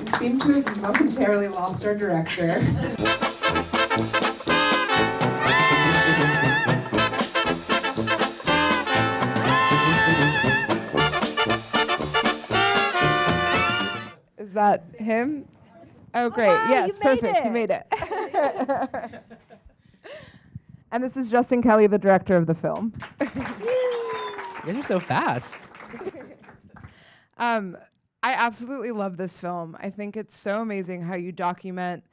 We seem to have momentarily lost our director. Is that him? Oh, great. Wow, Yes, you made perfect. it. You made it. And this is Justin Kelly, the director of the film. You guys are so fast. I absolutely love this film. I think it's so amazing how you document,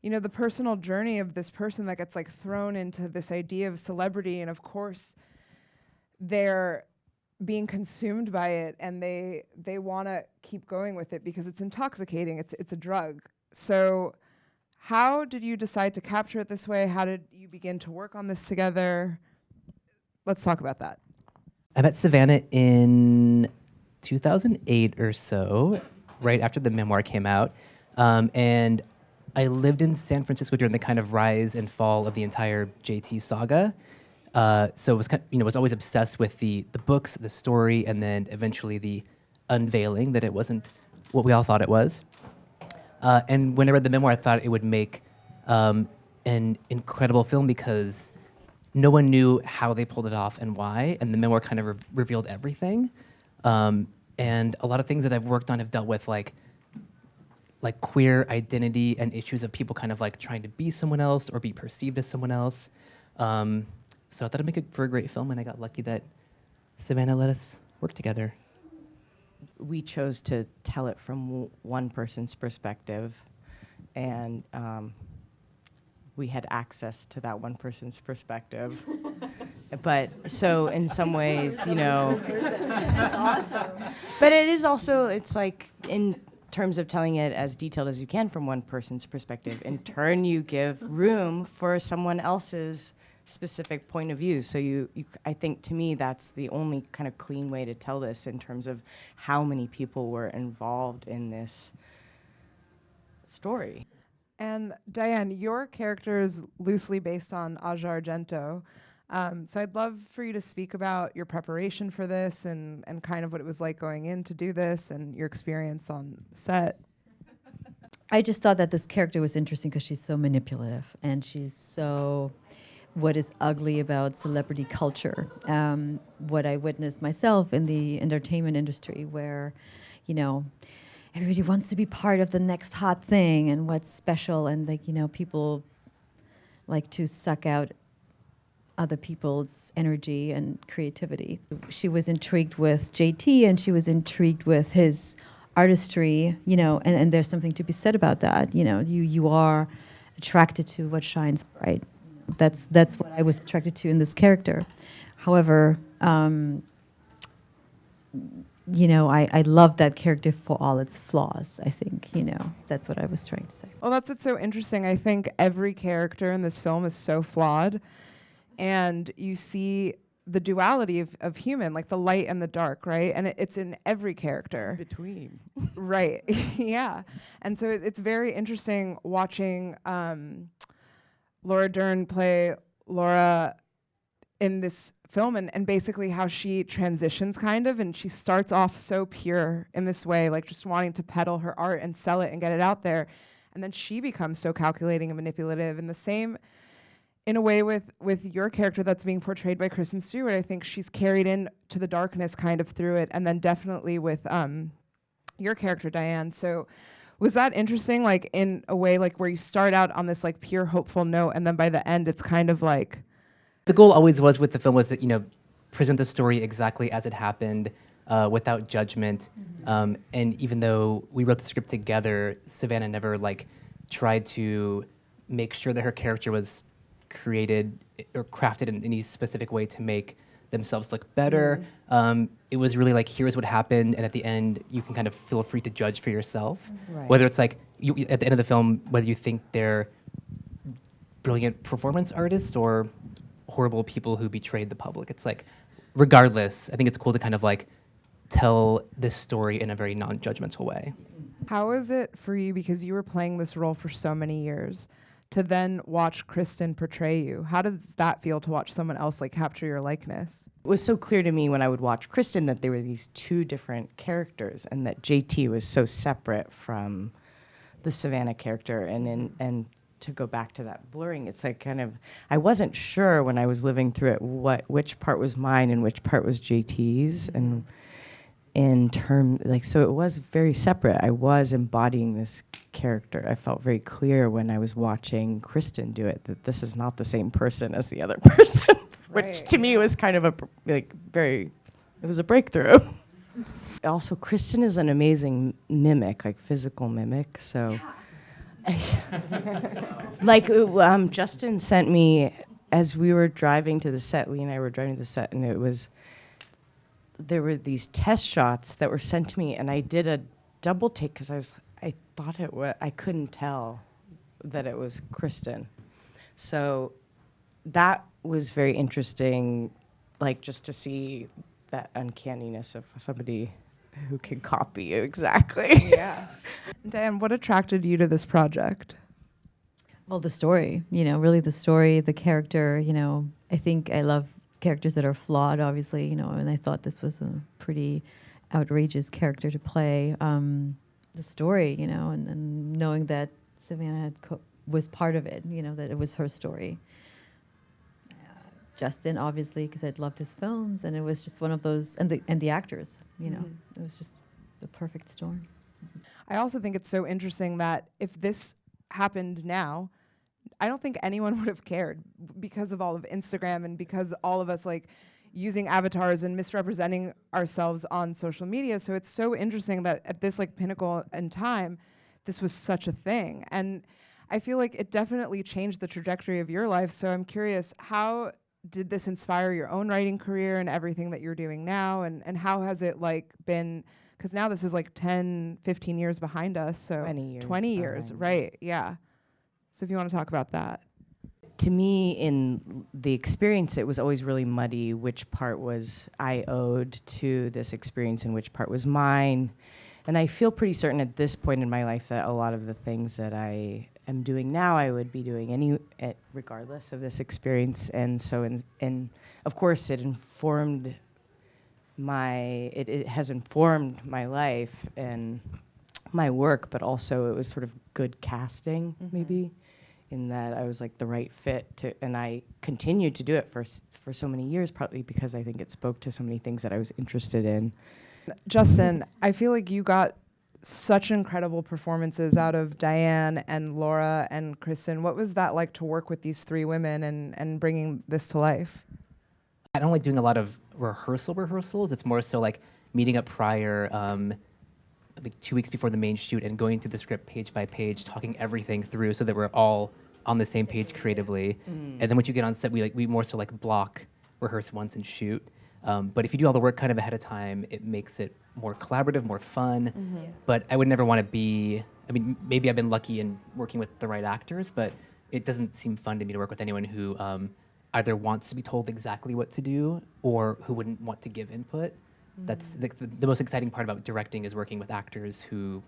the personal journey of this person that gets like thrown into this idea of celebrity, and of course, they're being consumed by it, and they want to keep going with it because it's intoxicating. It's a drug. So, how did you decide to capture it this way? How did you begin to work on this together? Let's talk about that. I met Savannah in 2008 or so, right after the memoir came out. And I lived in San Francisco during the kind of rise and fall of the entire JT saga. So it was was always obsessed with the books, the story, and then eventually the unveiling that it wasn't what we all thought it was. And when I read the memoir, I thought it would make an incredible film because no one knew how they pulled it off and why, and the memoir kind of revealed everything. And a lot of things that I've worked on have dealt with like queer identity and issues of people kind of like trying to be someone else or be perceived as someone else. So I thought it'd make it for a great film, and I got lucky that Savannah let us work together. We chose to tell it from one person's perspective, and we had access to that one person's perspective. But so in some ways, That's awesome. but it is also, it's like in terms of telling it as detailed as you can from one person's perspective, in turn you give room for someone else's specific point of view. So I think to me that's the only kind of clean way to tell this in terms of how many people were involved in this story. And Diane, your character is loosely based on Aja Argento. So I'd love for you to speak about your preparation for this and kind of what it was like going in to do this and your experience on set. I just thought that this character was interesting because she's so manipulative and she's so what is ugly about celebrity culture. What I witnessed myself in the entertainment industry where, everybody wants to be part of the next hot thing and what's special, and people like to suck out other people's energy and creativity. She was intrigued with JT and she was intrigued with his artistry, and there's something to be said about that. You are attracted to what shines bright. That's what I was attracted to in this character. However, I love that character for all its flaws, I think, that's what I was trying to say. Well, that's what's so interesting. I think every character in this film is so flawed, and you see the duality of human, like the light and the dark, right? And it's in every character. Between. Right, yeah. And so it's very interesting watching Laura Dern play Laura in this film and basically how she transitions kind of, and she starts off so pure in this way, like just wanting to peddle her art and sell it and get it out there. And then she becomes so calculating and manipulative. And the same in a way with your character that's being portrayed by Kristen Stewart. I think she's carried into the darkness kind of through it. And then definitely with your character, Diane. So was that interesting, like in a way, like where you start out on this like pure hopeful note, and then by the end it's kind of like... The goal always was with the film was to, present the story exactly as it happened, without judgment. Mm-hmm. And even though we wrote the script together, Savannah never tried to make sure that her character was created or crafted in any specific way to make themselves look better. Mm-hmm. It was really like, here's what happened, and at the end, you can kind of feel free to judge for yourself. Right. Whether it's like, at the end of the film, whether you think they're brilliant performance artists or horrible people who betrayed the public. It's like, regardless, I think it's cool to kind of tell this story in a very non-judgmental way. How is it for you, because you were playing this role for so many years, to then watch Kristen portray you? How does that feel to watch someone else capture your likeness? It was so clear to me when I would watch Kristen that there were these two different characters and that JT was so separate from the Savannah character, and to go back to that blurring, it's like kind of, I wasn't sure when I was living through it which part was mine and which part was JT's, and so it was very separate. I was embodying this character. I felt very clear when I was watching Kristen do it that this is not the same person as the other person, which Right. to me was kind of it was a breakthrough. Also, Kristen is an amazing mimic, like physical mimic, so. Like, Justin sent me, as we were driving to the set, Lee and I were driving to the set, and there were these test shots that were sent to me, and I did a double take because I thought I couldn't tell that it was Kristen. So that was very interesting, like just to see that uncanniness of somebody who can copy you exactly. Yeah. Diane, what attracted you to this project? Well, the story, really the story, the character, I think I love characters that are flawed, obviously, and I thought this was a pretty outrageous character to play. The story, and knowing that Savannah was part of it, that it was her story. Justin, obviously, because I'd loved his films, and it was just one of those, and the actors, it was just the perfect storm. I also think it's so interesting that if this happened now, I don't think anyone would have cared because of all of Instagram and because all of us like using avatars and misrepresenting ourselves on social media. So it's so interesting that at this like pinnacle in time, this was such a thing. And I feel like it definitely changed the trajectory of your life. So I'm curious, how did this inspire your own writing career and everything that you're doing now? And how has it like been, because now this is like 10, 15 years behind us. So 20 years 20 years, behind. right, yeah. So if you want to talk about that. To me, in the experience, it was always really muddy which part was I owed to this experience and which part was mine. And I feel pretty certain at this point in my life that a lot of the things that I am doing now, I would be doing regardless of this experience. And so, and of course, it informed it has informed my life and my work, but also it was sort of good casting, maybe, in that I was like the right fit and I continued to do it for so many years, partly because I think it spoke to so many things that I was interested in. Justin, I feel like you got such incredible performances out of Diane and Laura and Kristen. What was that like to work with these three women and bringing this to life? I don't like doing a lot of rehearsals. It's more so like meeting up prior, like 2 weeks before the main shoot and going through the script page by page, talking everything through so that we're all on the same page creatively. And then once you get on set, we more so like block, rehearse once and shoot. But if you do all the work kind of ahead of time, it makes it more collaborative, more fun. But I would never want to be, maybe I've been lucky in working with the right actors, but it doesn't seem fun to me to work with anyone who either wants to be told exactly what to do or who wouldn't want to give input. That's the most exciting part about directing is working with actors who,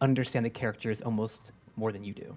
understand the characters almost more than you do.